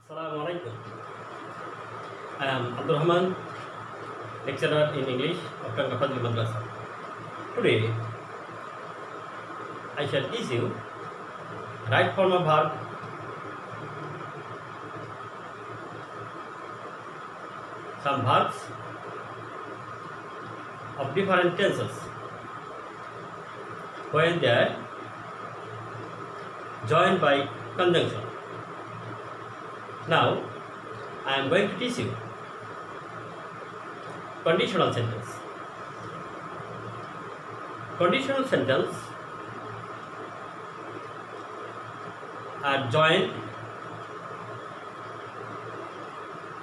Assalamu alaikum. I am Abdul Rahman, lecturer in English of Kanga Fadli Madrasa. Today, I shall teach you right form of verb, some verbs of different tenses when they are joined by conjunction. Now, I am going to teach you conditional sentence. Conditional sentence are joined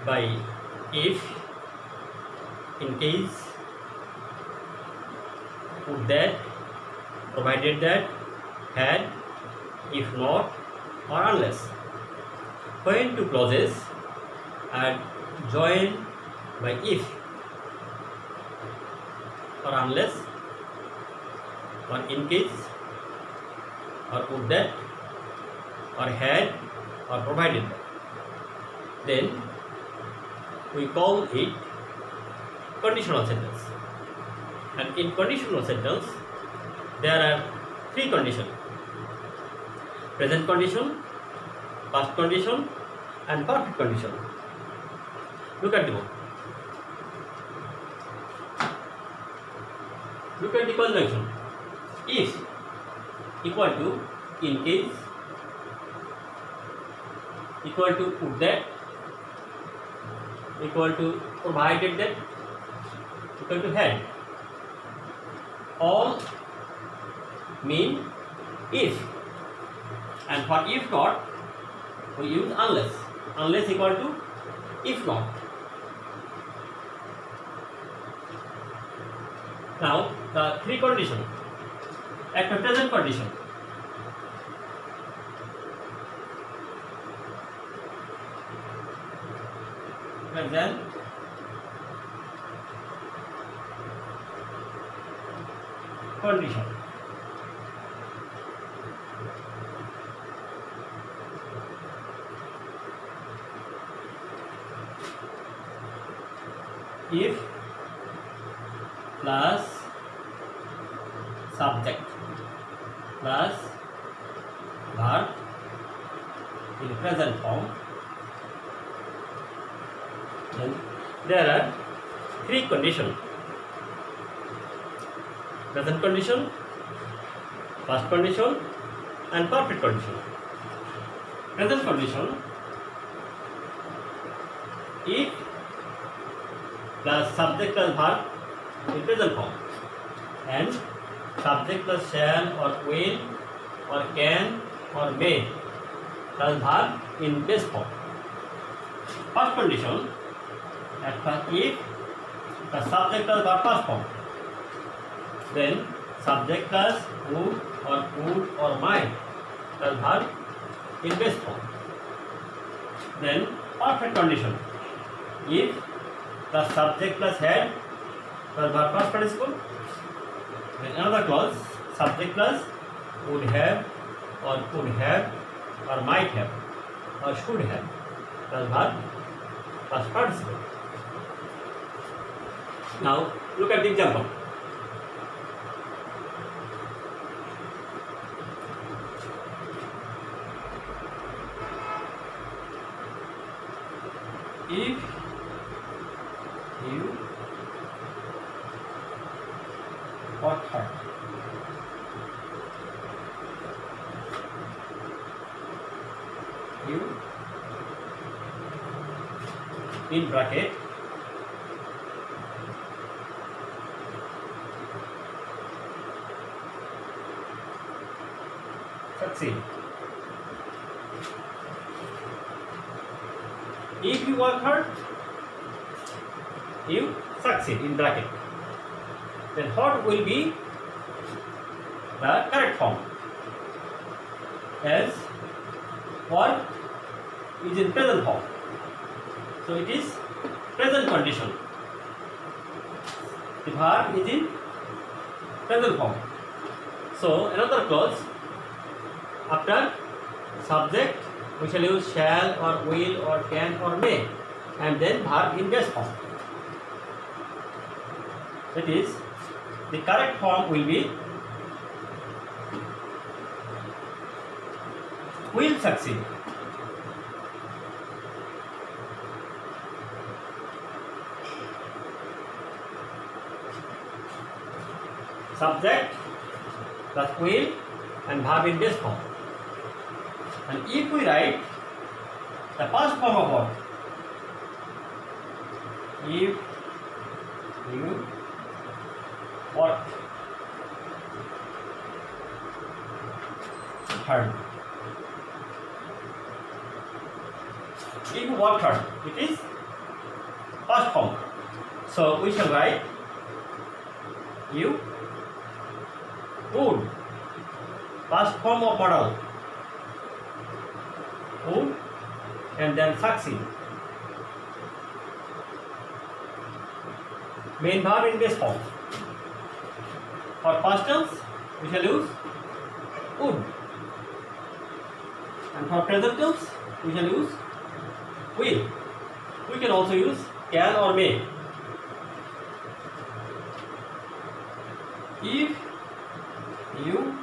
by if, in case, would that, provided that, had, if not, or unless. When two clauses are joined by if or unless or in case or would that or had or provided that, then we call it conditional sentence. And in conditional sentence there are three conditions: present condition, past condition, and perfect condition. Look at the book. Look at the conjunction. If equal to in case equal to would that equal to provided that equal to had. All mean if, and for if not we use unless. Unless equal to if not. Now the three conditions. At the present condition, present condition. If plus subject plus verb in present form, then there are three conditions: present condition, past condition, and perfect condition. Present condition: if plus subject plus verb in present form, and subject plus shall or will or can or may plus verb in base form. First condition: at first if plus subject plus verb past form, then subject plus would or could or might plus verb in base form. Then perfect condition: if plus subject plus had plus verb past participle. Then another clause: subject plus would have or could have or might have or should have plus verb past participle. Now look at the example. If you work hard, you in bracket succeed. If you work hard, you succeed in bracket. Then what will be the correct form? As work is in present form, so it is present condition. The verb is in present form. So another clause: after subject we shall use shall or will or can or may, and then verb in base form. That is, the correct form will be will succeed. Subject plus will and verb in base form. And if we write the past form of what? If you work hard. If you work hard, it is past form. So we shall write you would, past form of model, would, and then succeed. Main verb in base form. For past tense, we shall use would, and for present tense, we shall use will. We can also use can or may. If you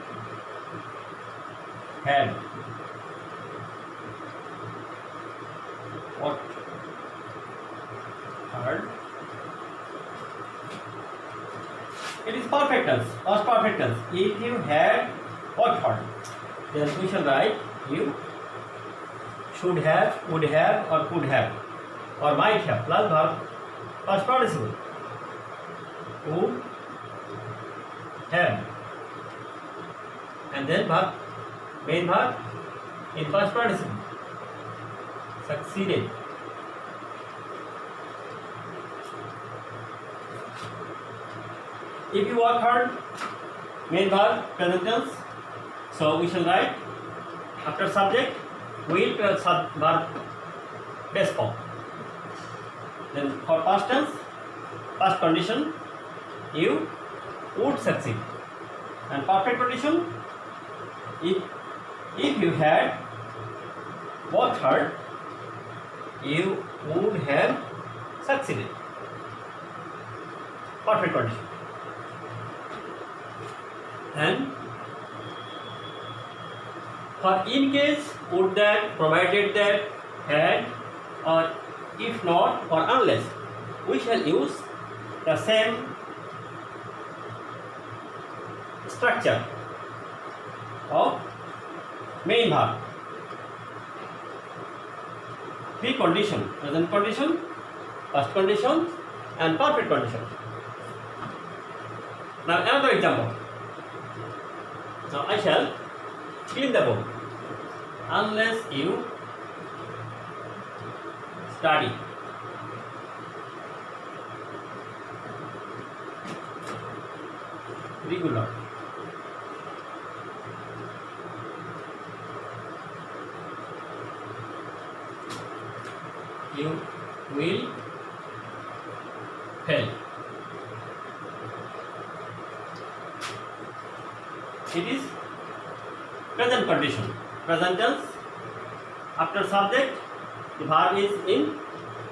had what heard, it is perfect tense, past perfect tense. If you had what heard, then we shall write you should have, would have, or could have, or might have, plus verb past participle. Would have, and then verb, main verb in past participle. Succeeded. If you work hard, main verb present tense. So we shall write after subject will plus verb base form. Then for past tense, past condition, you would succeed. And perfect condition, if you had worked hard, you would have succeeded. Perfect condition. And for in case, would that, provided that, had, or if not, or unless, we shall use the same structure of main verb. Three condition: present condition, past condition, and perfect condition. Now another example. Now I shall clean the book. Unless you study. Regular. You will fail. It is present condition. Present tense. After subject, the verb is in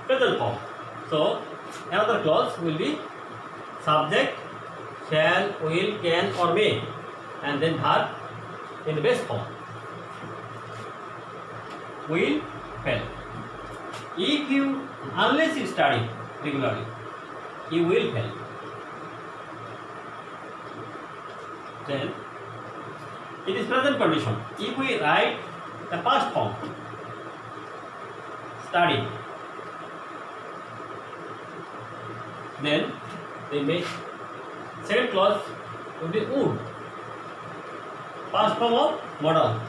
present form. So another clause will be subject, shall, will, can, or may, and then verb in the base form. Will fail. If you, unless you study regularly, you will fail. Then it is present condition. If we write the past form, study, then they make second clause will be would, past form of model,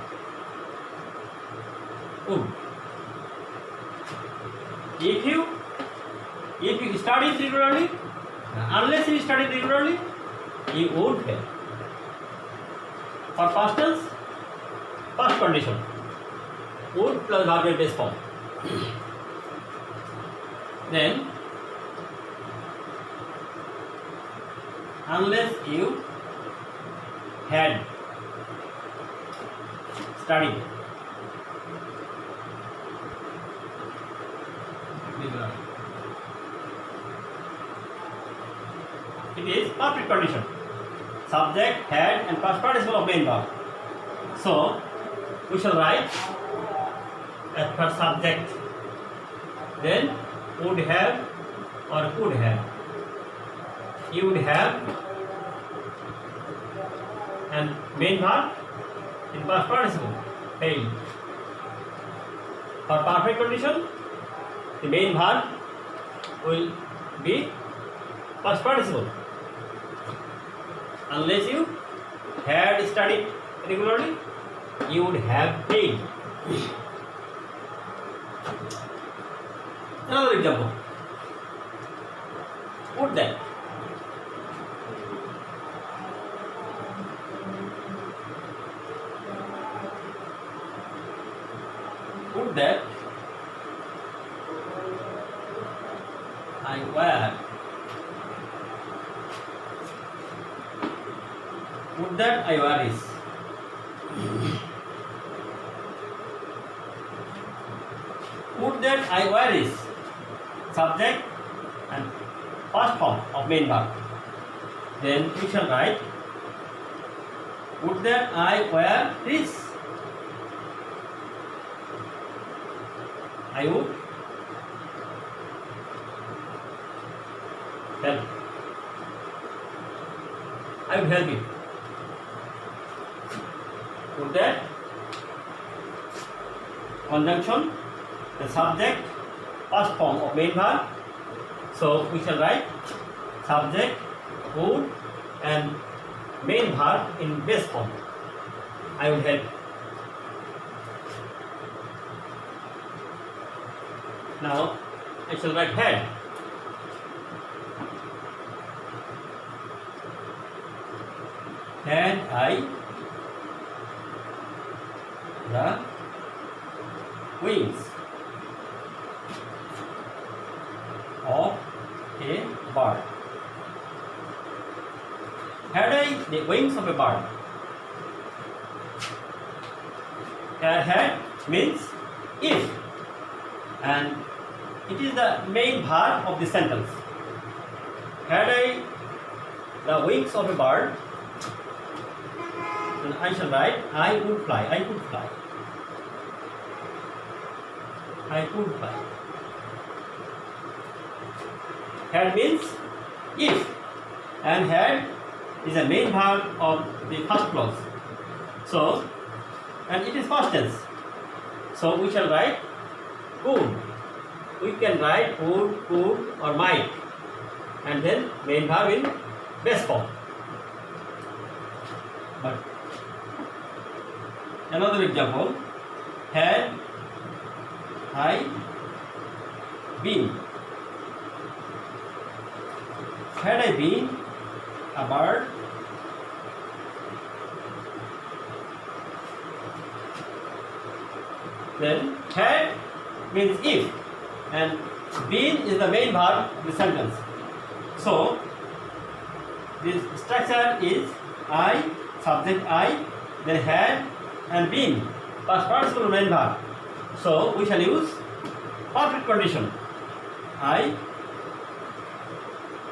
would. If you study regularly, unless you study regularly, you would fail. For past tense, past condition, would plus verb in base form. Then unless you had studied, irregular. It is perfect condition. Subject, had, and past participle of main verb. So we shall write as per subject. Then would have or could have. You would have, and main verb in past participle, paid. For perfect condition, the main verb will be past participle. Unless you had studied regularly, you would have paid. Another example. Would that. Would that I were. Would that I were is. Would that I were is subject and past form of main verb. Then we shall write would that I were is. I would help. I would help you. Would that conjunction, the subject, past form of main verb. So we shall write subject, would, and main verb in base form. I would help. Now I shall write had. Had I the wings of a bird. Had I the wings of a bird. Had means if, and it is the main verb of the sentence. Had I the wings of a bird, then I shall write I would fly. I could fly. I could fly. Had means if, and had is a main verb of the first clause. So, and it is past tense. So we shall write could. We can write would, could, or might, and then main verb in base form. But another example, had I been. Had I been a bird, then had means if, and been is the main verb of the sentence. So this structure is I, subject I, then had and been, past participle main verb. So we shall use perfect condition. I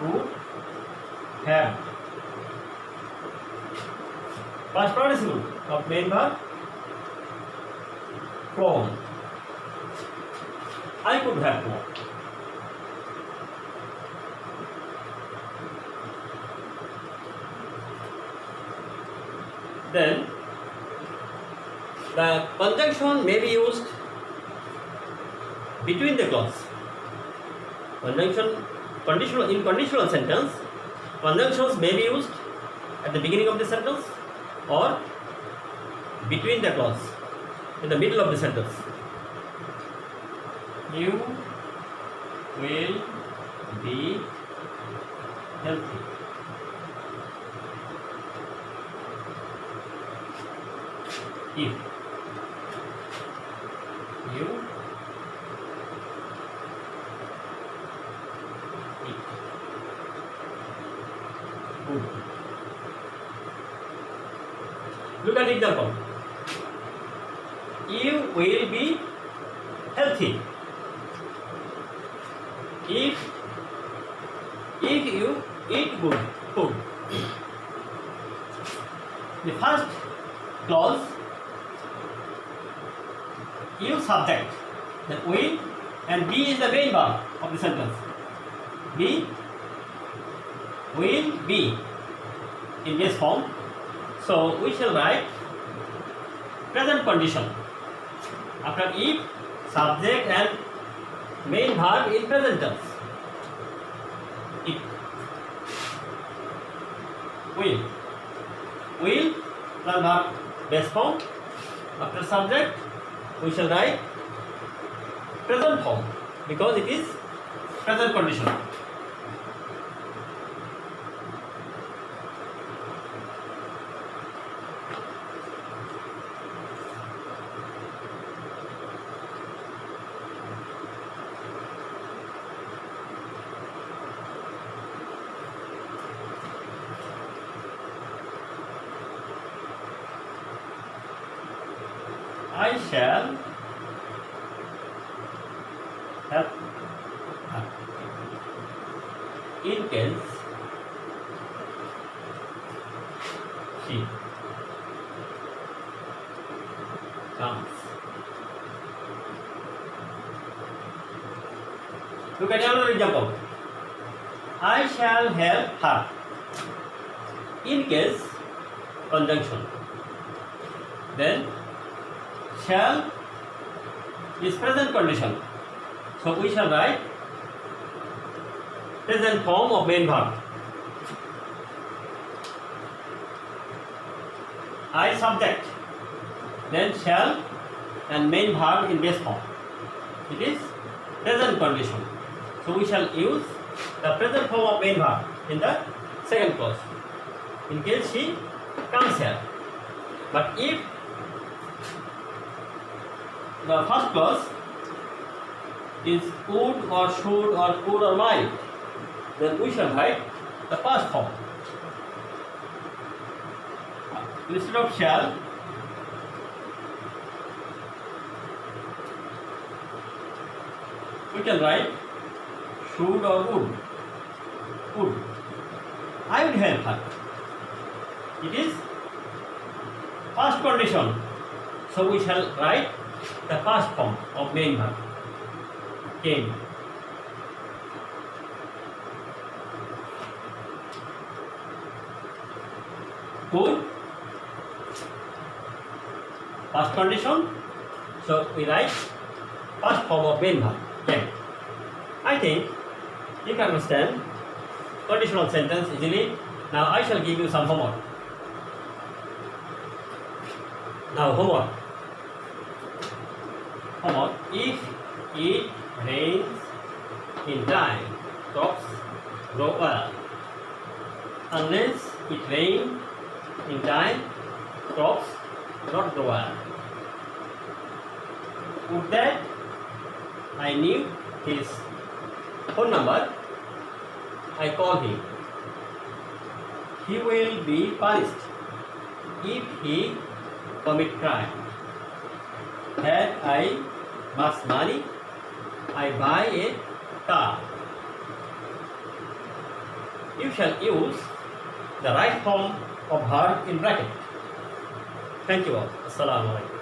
would have. Past participle of main verb flown. I could have flown. Then the conjunction may be used between the clause. Conjunction, conditional, in conditional sentence, conjunctions may be used at the beginning of the sentence or between the clause, in the middle of the sentence. You will be healthy. If you eat good. Look at the example. You will be healthy. If you eat good food, the first clause use subject, then will, and be is the main verb of the sentence. Be will be in base form. So we shall write present condition after if, subject and main verb in present tense. It will plus verb base form. After subject we shall write present form because it is present condition. I shall have her in case she comes. Look at another example. I shall help her in case conjunction. Then shall is present condition. So we shall write present form of main verb. I subject, then shall and main verb in base form. It is present condition. So we shall use the present form of main verb in the second clause. In case she comes here. But if the first clause is would or should or could or might, then we shall write the past form. Instead of shall, we can write should or would. Would. I would help her. It is past condition. So we shall write the past form of main verb. Came. Could. Past condition. So we write past form of main verb. Came. I think you can understand conditional sentence easily. Now I shall give you some homework. Now homework. If it rains in time, crops grow well. Unless it rains in time, crops not grow well. With that, I knew his phone number. I call him. He will be punished if he commit crime. Had I much money, I buy a car. You shall use the right form of verb in bracket. Thank you all. Assalamu alaikum.